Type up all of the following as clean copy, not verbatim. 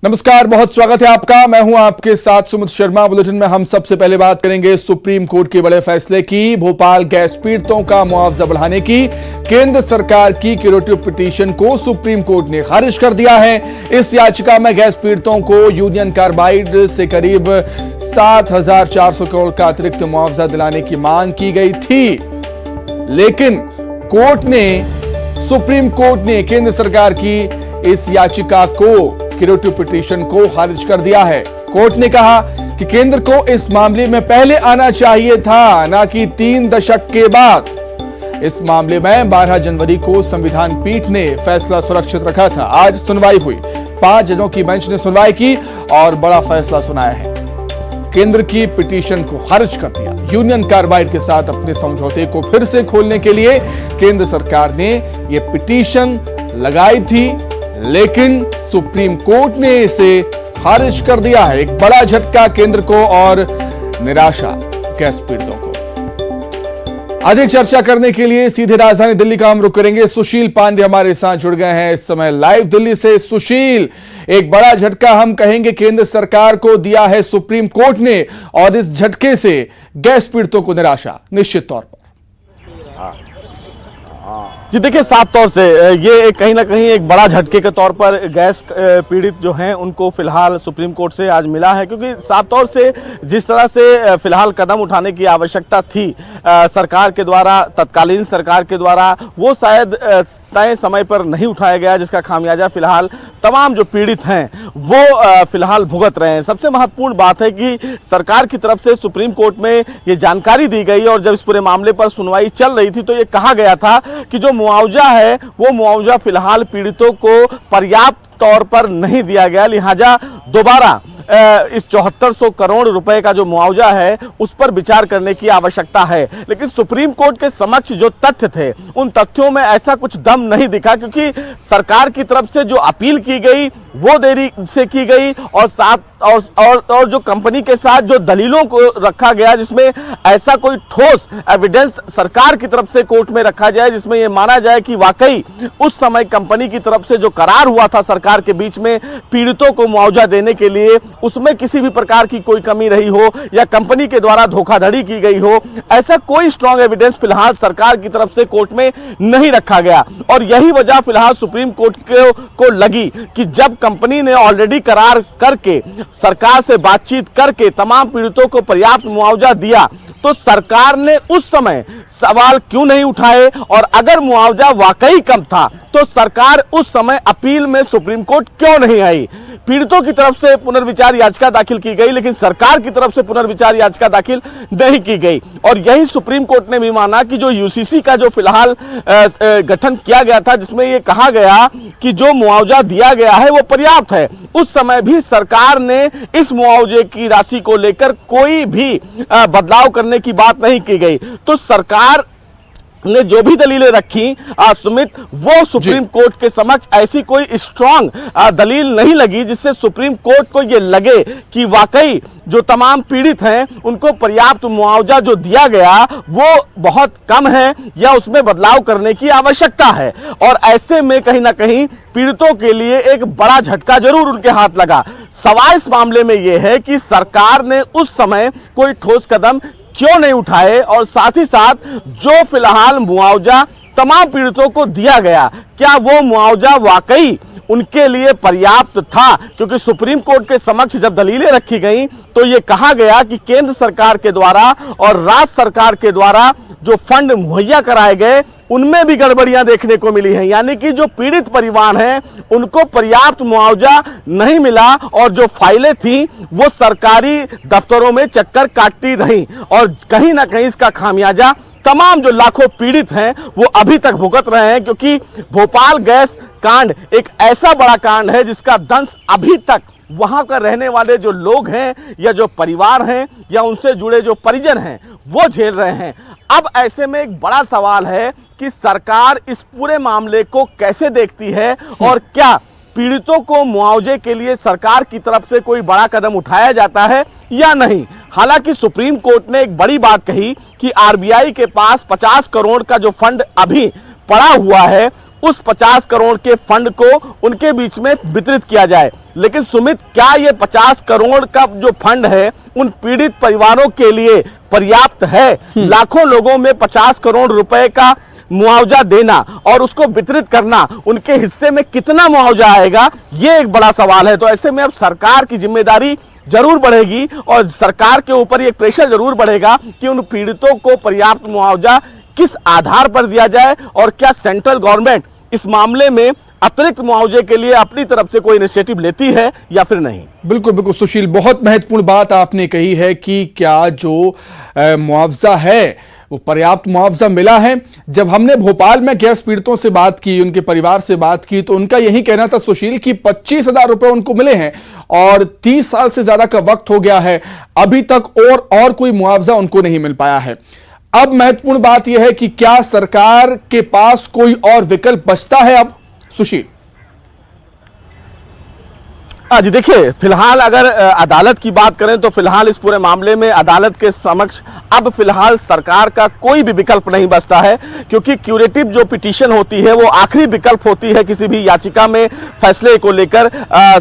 नमस्कार, बहुत स्वागत है आपका। मैं हूं आपके साथ सुमित शर्मा। बुलेटिन में हम सबसे पहले बात करेंगे सुप्रीम कोर्ट के बड़े फैसले की। भोपाल गैस पीड़ितों का मुआवजा बढ़ाने की केंद्र सरकार की क्यूरेटिव पिटीशन को सुप्रीम कोर्ट ने खारिज कर दिया है। इस याचिका में गैस पीड़ितों को यूनियन कार्बाइड से करीब 7,400 करोड़ का अतिरिक्त मुआवजा दिलाने की मांग की गई थी, लेकिन सुप्रीम कोर्ट ने केंद्र सरकार की इस याचिका को क्यूरेटिव पिटीशन को खारिज कर दिया है। कोर्ट ने कहा कि केंद्र को इस मामले में पहले आना चाहिए था, न कि 3 दशक के बाद। इस मामले में 12 जनवरी को संविधान पीठ ने फैसला सुरक्षित रखा था। आज सुनवाई हुई, 5 जजों की बेंच ने सुनवाई की और बड़ा फैसला सुनाया है। केंद्र की पिटीशन को खारिज कर दिया। यूनियन कार्बाइड के साथ अपने समझौते को फिर से खोलने के लिए केंद्र सरकार ने यह पिटीशन लगाई थी, लेकिन सुप्रीम कोर्ट ने इसे खारिज कर दिया है। एक बड़ा झटका केंद्र को और निराशा गैस पीड़ितों को। अधिक चर्चा करने के लिए सीधे राजधानी दिल्ली का हम रुख करेंगे। सुशील पांडे हमारे साथ जुड़ गए हैं इस समय लाइव दिल्ली से। सुशील, एक बड़ा झटका हम कहेंगे केंद्र सरकार को दिया है सुप्रीम कोर्ट ने, और इस झटके से गैस पीड़ितों को निराशा निश्चित तौर पर। जी देखिए, साफ तौर से ये कहीं ना कहीं एक बड़ा झटके के तौर पर गैस पीड़ित जो हैं उनको फिलहाल सुप्रीम कोर्ट से आज मिला है, क्योंकि साफ तौर से जिस तरह से फिलहाल कदम उठाने की आवश्यकता थी सरकार के द्वारा, तत्कालीन सरकार के द्वारा, वो शायद तय समय पर नहीं उठाया गया, जिसका खामियाजा फिलहाल तमाम जो पीड़ित हैं वो फिलहाल भुगत रहे हैं। सबसे महत्वपूर्ण बात है कि सरकार की तरफ से सुप्रीम कोर्ट में ये जानकारी दी गई, और जब इस पूरे मामले पर सुनवाई चल रही थी तो ये कहा गया था कि जो मुआवजा है वो मुआवजा फिलहाल पीड़ितों को पर्याप्त तौर पर नहीं दिया गया, लिहाजा दोबारा इस 7400 करोड़ रुपए का जो मुआवजा है उस पर विचार करने की आवश्यकता है। लेकिन सुप्रीम कोर्ट के समक्ष जो तथ्य थे उन तथ्यों में ऐसा कुछ दम नहीं दिखा, क्योंकि सरकार की तरफ से जो अपील की गई वो देरी से की गई, और साथ और जो कंपनी के साथ जो दलीलों को रखा गया, जिसमें ऐसा कोई ठोस एविडेंस सरकार की तरफ से कोर्ट में रखा जाए जिसमें यह माना जाए कि वाकई उस समय कंपनी की तरफ से जो करार हुआ था सरकार के बीच में पीड़ितों को मुआवजा देने के लिए, उसमें किसी भी प्रकार की कोई कमी रही हो या कंपनी के द्वारा धोखाधड़ी की गई हो, ऐसा कोई स्ट्रांग एविडेंस फिलहाल सरकार की तरफ से कोर्ट में नहीं रखा गया। और यही वजह फिलहाल सुप्रीम कोर्ट को लगी कि जब कंपनी ने ऑलरेडी करार करके, सरकार से बातचीत करके तमाम पीड़ितों को पर्याप्त मुआवजा दिया, तो सरकार ने उस समय सवाल क्यों नहीं उठाए, और अगर मुआवजा वाकई कम था तो सरकार उस समय अपील में सुप्रीम कोर्ट क्यों नहीं आई। पीड़ितों की तरफ से पुनर्विचार याचिका दाखिल की गई, लेकिन सरकार की तरफ से पुनर्विचार याचिका दाखिल नहीं की गई, और यही सुप्रीम कोर्ट ने भी माना कि जो यूसीसी का जो फिलहाल गठन किया गया था, जिसमें यह कहा गया कि जो मुआवजा दिया गया है वो पर्याप्त है, उस समय भी सरकार ने इस मुआवजे की राशि को लेकर कोई भी बदलाव करने की बात नहीं की गई। तो सरकार ने जो भी दलीलें रखी सुमित, वो सुप्रीम कोर्ट के समक्ष ऐसी कोई स्ट्रांग दलील नहीं लगी जिससे सुप्रीम कोर्ट को ये लगे कि वाकई जो तमाम पीड़ित हैं उनको पर्याप्त मुआवजा जो दिया गया वो बहुत कम है या उसमें बदलाव करने की आवश्यकता है। और ऐसे में कहीं ना कहीं पीड़ितों के लिए एक बड़ा झटका जरूर उनके हाथ लगा। सवाल इस मामले में यह है कि सरकार ने उस समय कोई ठोस कदम क्यों नहीं उठाए, और साथ ही साथ जो फिलहाल मुआवजा तमाम पीड़ितों को दिया गया, क्या वो मुआवजा वाकई उनके लिए पर्याप्त था। क्योंकि सुप्रीम कोर्ट के समक्ष जब दलीलें रखी गई तो ये कहा गया कि केंद्र सरकार के द्वारा और राज्य सरकार के द्वारा जो फंड मुहैया कराए गए उनमें भी गड़बड़ियां देखने को मिली हैं, यानी कि जो पीड़ित परिवार हैं उनको पर्याप्त मुआवजा नहीं मिला, और जो फाइलें थी वो सरकारी दफ्तरों में चक्कर काटती रहीं, और कहीं ना कहीं इसका खामियाजा तमाम जो लाखों पीड़ित हैं वो अभी तक भुगत रहे हैं। क्योंकि भोपाल गैस कांड एक ऐसा बड़ा कांड है जिसका दंश अभी तक वहां का रहने वाले जो लोग हैं या जो परिवार हैं या उनसे जुड़े जो परिजन हैं वो झेल रहे हैं। अब ऐसे में एक बड़ा सवाल है कि सरकार इस पूरे मामले को कैसे देखती है, और क्या पीड़ितों को मुआवजे के लिए सरकार की तरफ से कोई बड़ा कदम उठाया जाता है या नहीं। हालांकि सुप्रीम कोर्ट ने एक बड़ी बात कही कि आरबीआई के पास 50 करोड़ का जो फंड अभी पड़ा हुआ है उस 50 करोड़ के फंड को उनके बीच में वितरित किया जाए। लेकिन सुमित, क्या ये 50 करोड़ का जो फंड है उन पीड़ित परिवारों के लिए पर्याप्त है? लाखों लोगों में 50 करोड़ रुपए का मुआवजा देना और उसको वितरित करना, उनके हिस्से में कितना मुआवजा आएगा, ये एक बड़ा सवाल है। तो ऐसे में अब सरकार की जिम्मेदारी जरूर बढ़ेगी और सरकार के ऊपर ये प्रेशर जरूर बढ़ेगा कि उन पीड़ितों को पर्याप्त मुआवजा किस आधार पर दिया जाए और क्या सेंट्रल गवर्नमेंट इस मामले में अतिरिक्त मुआवजे के लिए अपनी तरफ से कोई इनिशिएटिव लेती है या फिर नहीं। बिल्कुल बिल्कुल सुशील, बहुत महत्वपूर्ण बात आपने कही है कि क्या जो मुआवजा है वो पर्याप्त मुआवजा मिला है। जब हमने भोपाल में गैस पीड़ितों से बात की, उनके परिवार से बात की, तो उनका यही कहना था सुशील कि 25,000 रुपए उनको मिले हैं और 30 साल से ज्यादा का वक्त हो गया है, अभी तक और कोई मुआवजा उनको नहीं मिल पाया है। अब महत्वपूर्ण बात यह है कि क्या सरकार के पास कोई और विकल्प बचता है अब सुशील? जी देखिए, फिलहाल अगर अदालत की बात करें तो फिलहाल इस पूरे मामले में अदालत के समक्ष अब फिलहाल सरकार का कोई भी विकल्प नहीं बचता है, क्योंकि क्यूरेटिव जो पिटीशन होती है वो आखिरी विकल्प होती है किसी भी याचिका में फैसले को लेकर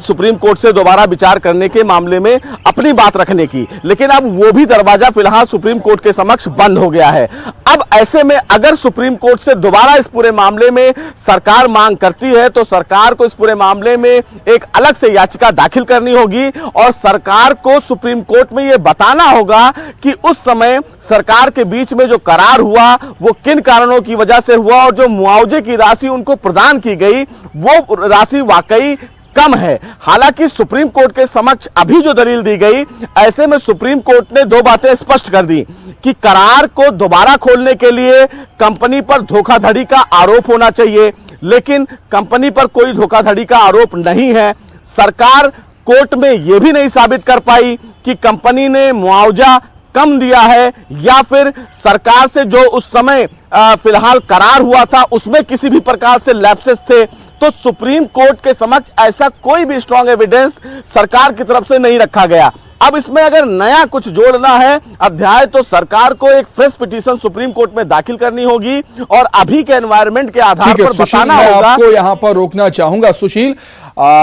सुप्रीम कोर्ट से दोबारा विचार करने के मामले में अपनी बात रखने की। लेकिन अब वो भी दरवाजा फिलहाल सुप्रीम कोर्ट के समक्ष बंद हो गया है। अब ऐसे में अगर सुप्रीम कोर्ट से दोबारा इस पूरे मामले में सरकार मांग करती है तो सरकार को इस पूरे मामले में एक अलग से याचिका दाखिल करनी होगी और सरकार को सुप्रीम कोर्ट में यह बताना होगा कि उस समय सरकार के बीच में जो करार हुआ वो किन कारणों की वजह से हुआ और जो मुआवजे की राशि उनको प्रदान की गई वो राशि वाकई कम है। हालांकि सुप्रीम कोर्ट के समक्ष अभी जो दलील दी गई, ऐसे में सुप्रीम कोर्ट ने दो बातें स्पष्ट कर दी कि करार को दोबारा खोलने के लिए कंपनी पर धोखाधड़ी का आरोप होना चाहिए, लेकिन कंपनी पर कोई धोखाधड़ी का आरोप नहीं है। सरकार कोर्ट में यह भी नहीं साबित कर पाई कि कंपनी ने मुआवजा कम दिया है या फिर सरकार से जो उस समय फिलहाल करार हुआ था उसमें किसी भी प्रकार से लैप्सेस थे। तो सुप्रीम कोर्ट के समक्ष ऐसा कोई भी स्ट्रांग एविडेंस सरकार की तरफ से नहीं रखा गया। अब इसमें अगर नया कुछ जोड़ना है अध्याय तो सरकार को एक फ्रेश पिटीशन सुप्रीम कोर्ट में दाखिल करनी होगी और अभी के एनवायरनमेंट के आधार पर बताना होगा। आपको यहां पर रोकना चाहूंगा सुशील,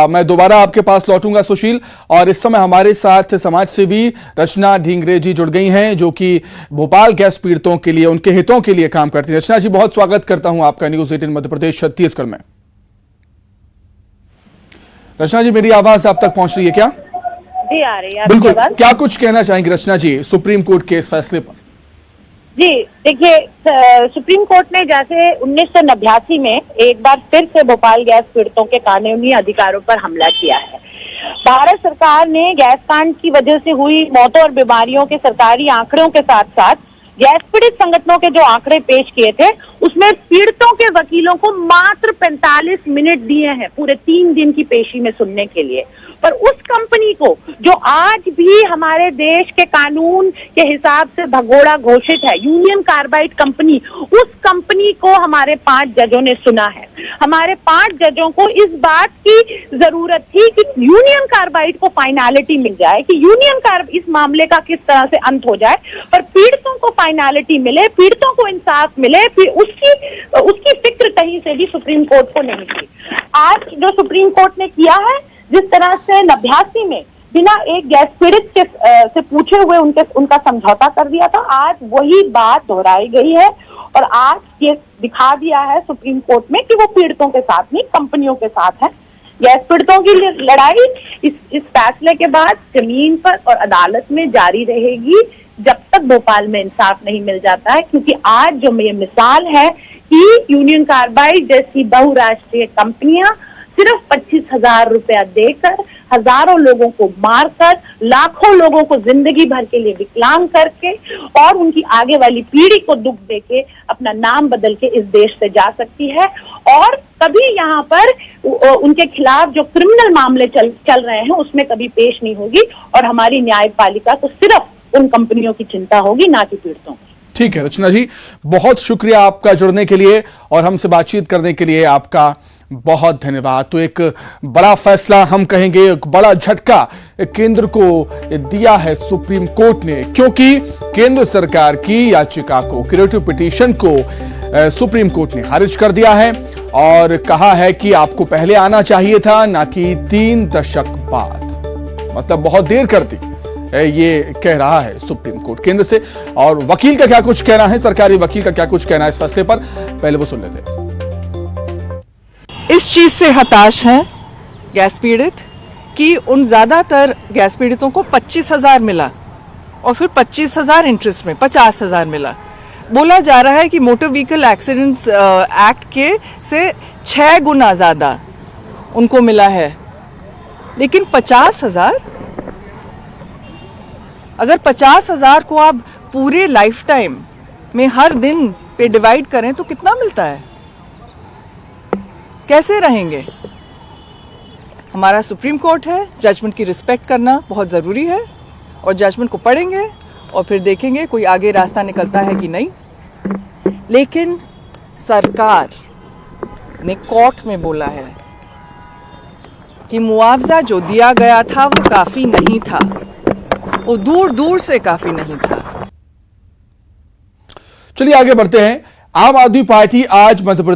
मैं दोबारा आपके पास लौटूंगा सुशील। और इस समय हमारे साथ समाज सेवी रचना ढींगरे जी जुड़ गई हैं, जो कि भोपाल गैस पीड़ितों के लिए, उनके हितों के लिए काम करती हैं। रचना जी, बहुत स्वागत करता हूं आपका न्यूज 18 मध्य प्रदेश छत्तीसगढ़ में। रचना जी, मेरी आवाज आप तक पहुंच रही है क्या? जी आ रही है। बिल्कुल, क्या कुछ कहना चाहेंगे रचना जी सुप्रीम कोर्ट के इस फैसले पर? जी देखिए, सुप्रीम कोर्ट ने जैसे 1989 में एक बार फिर से भोपाल गैस पीड़ितों के कानूनी अधिकारों पर हमला किया है। भारत सरकार ने गैस कांड की वजह से हुई मौतों और बीमारियों के सरकारी आंकड़ों के साथ साथ गैस पीड़ित संगठनों के जो आंकड़े पेश किए थे उसमें पीड़ितों के वकीलों को मात्र 45 मिनट दिए हैं पूरे 3 दिन की पेशी में सुनने के लिए। पर उस कंपनी को जो आज भी हमारे देश के कानून के हिसाब से भगोड़ा घोषित है, यूनियन कार्बाइड कंपनी, उस कंपनी को हमारे 5 जजों ने सुना है। हमारे 5 जजों को इस बात की जरूरत थी कि यूनियन कार्बाइड को फाइनलिटी मिल जाए, कि यूनियन कार्बाइड इस मामले का किस तरह से अंत हो जाए, पर पीड़ितों को फाइनलिटी मिले, पीड़ितों को इंसाफ मिले, फिर उसकी फिक्र कहीं से भी सुप्रीम कोर्ट को नहीं थी। आज जो सुप्रीम कोर्ट ने किया है, जिस तरह से 89 में बिना एक गैस पीड़ित से पूछे हुए उनका समझौता कर दिया था, आज वही बात दोहराई गई है और आज ये दिखा दिया है सुप्रीम कोर्ट में कि वो पीड़ितों के साथ नहीं, कंपनियों के साथ है। गैस पीड़ितों की लड़ाई इस फैसले के बाद जमीन पर और अदालत में जारी रहेगी जब तक भोपाल में इंसाफ नहीं मिल जाता है, क्योंकि आज जो ये मिसाल है कि यूनियन कार्बाइड जैसी बहुराष्ट्रीय कंपनियां सिर्फ 25,000 रुपया देकर, हजारों लोगों को मारकर, लाखों लोगों को जिंदगी भर के लिए विकलांग करके और उनकी आगे वाली पीढ़ी को दुख देके अपना नाम बदल के इस देश से जा सकती है। और कभी यहाँ पर उनके खिलाफ जो क्रिमिनल मामले चल रहे हैं उसमें कभी पेश नहीं होगी और हमारी न्यायपालिका को सिर्फ उन कंपनियों की चिंता होगी, ना कि पीड़ितों की। ठीक है रचना जी, बहुत शुक्रिया आपका जुड़ने के लिए और हमसे बातचीत करने के लिए आपका बहुत धन्यवाद। तो एक बड़ा फैसला, हम कहेंगे एक बड़ा झटका केंद्र को दिया है सुप्रीम कोर्ट ने, क्योंकि केंद्र सरकार की याचिका को, क्यूरेटिव पिटीशन को सुप्रीम कोर्ट ने खारिज कर दिया है और कहा है कि आपको पहले आना चाहिए था, ना कि 3 दशक बाद। मतलब बहुत देर कर दी, ये कह रहा है सुप्रीम कोर्ट केंद्र से। और वकील का क्या कुछ कहना है, सरकारी वकील का क्या कुछ कहना है इस फैसले पर, पहले वो सुन लेते हैं। इस चीज से हताश हैं गैस पीड़ित कि उन ज्यादातर गैस पीड़ितों को 25,000 मिला और फिर 25,000 इंटरेस्ट में 50,000 मिला। बोला जा रहा है कि मोटर व्हीकल एक्सीडेंट्स एक्ट के से 6 गुना ज्यादा उनको मिला है, लेकिन 50,000, अगर 50,000 को आप पूरे लाइफ टाइम में हर दिन पे डिवाइड करें तो कितना मिलता है? कैसे रहेंगे? हमारा सुप्रीम कोर्ट है, जजमेंट की रिस्पेक्ट करना बहुत ज़रूरी है और जजमेंट को पढ़ेंगे और फिर देखेंगे कोई आगे रास्ता निकलता है कि नहीं। लेकिन सरकार ने कोर्ट में बोला है कि मुआवजा जो दिया गया था वो काफ़ी नहीं था, वो दूर दूर से काफ़ी नहीं था। चलिए आगे बढ़ते हैं। आम आदमी पार्टी आज मध्य प्रदेश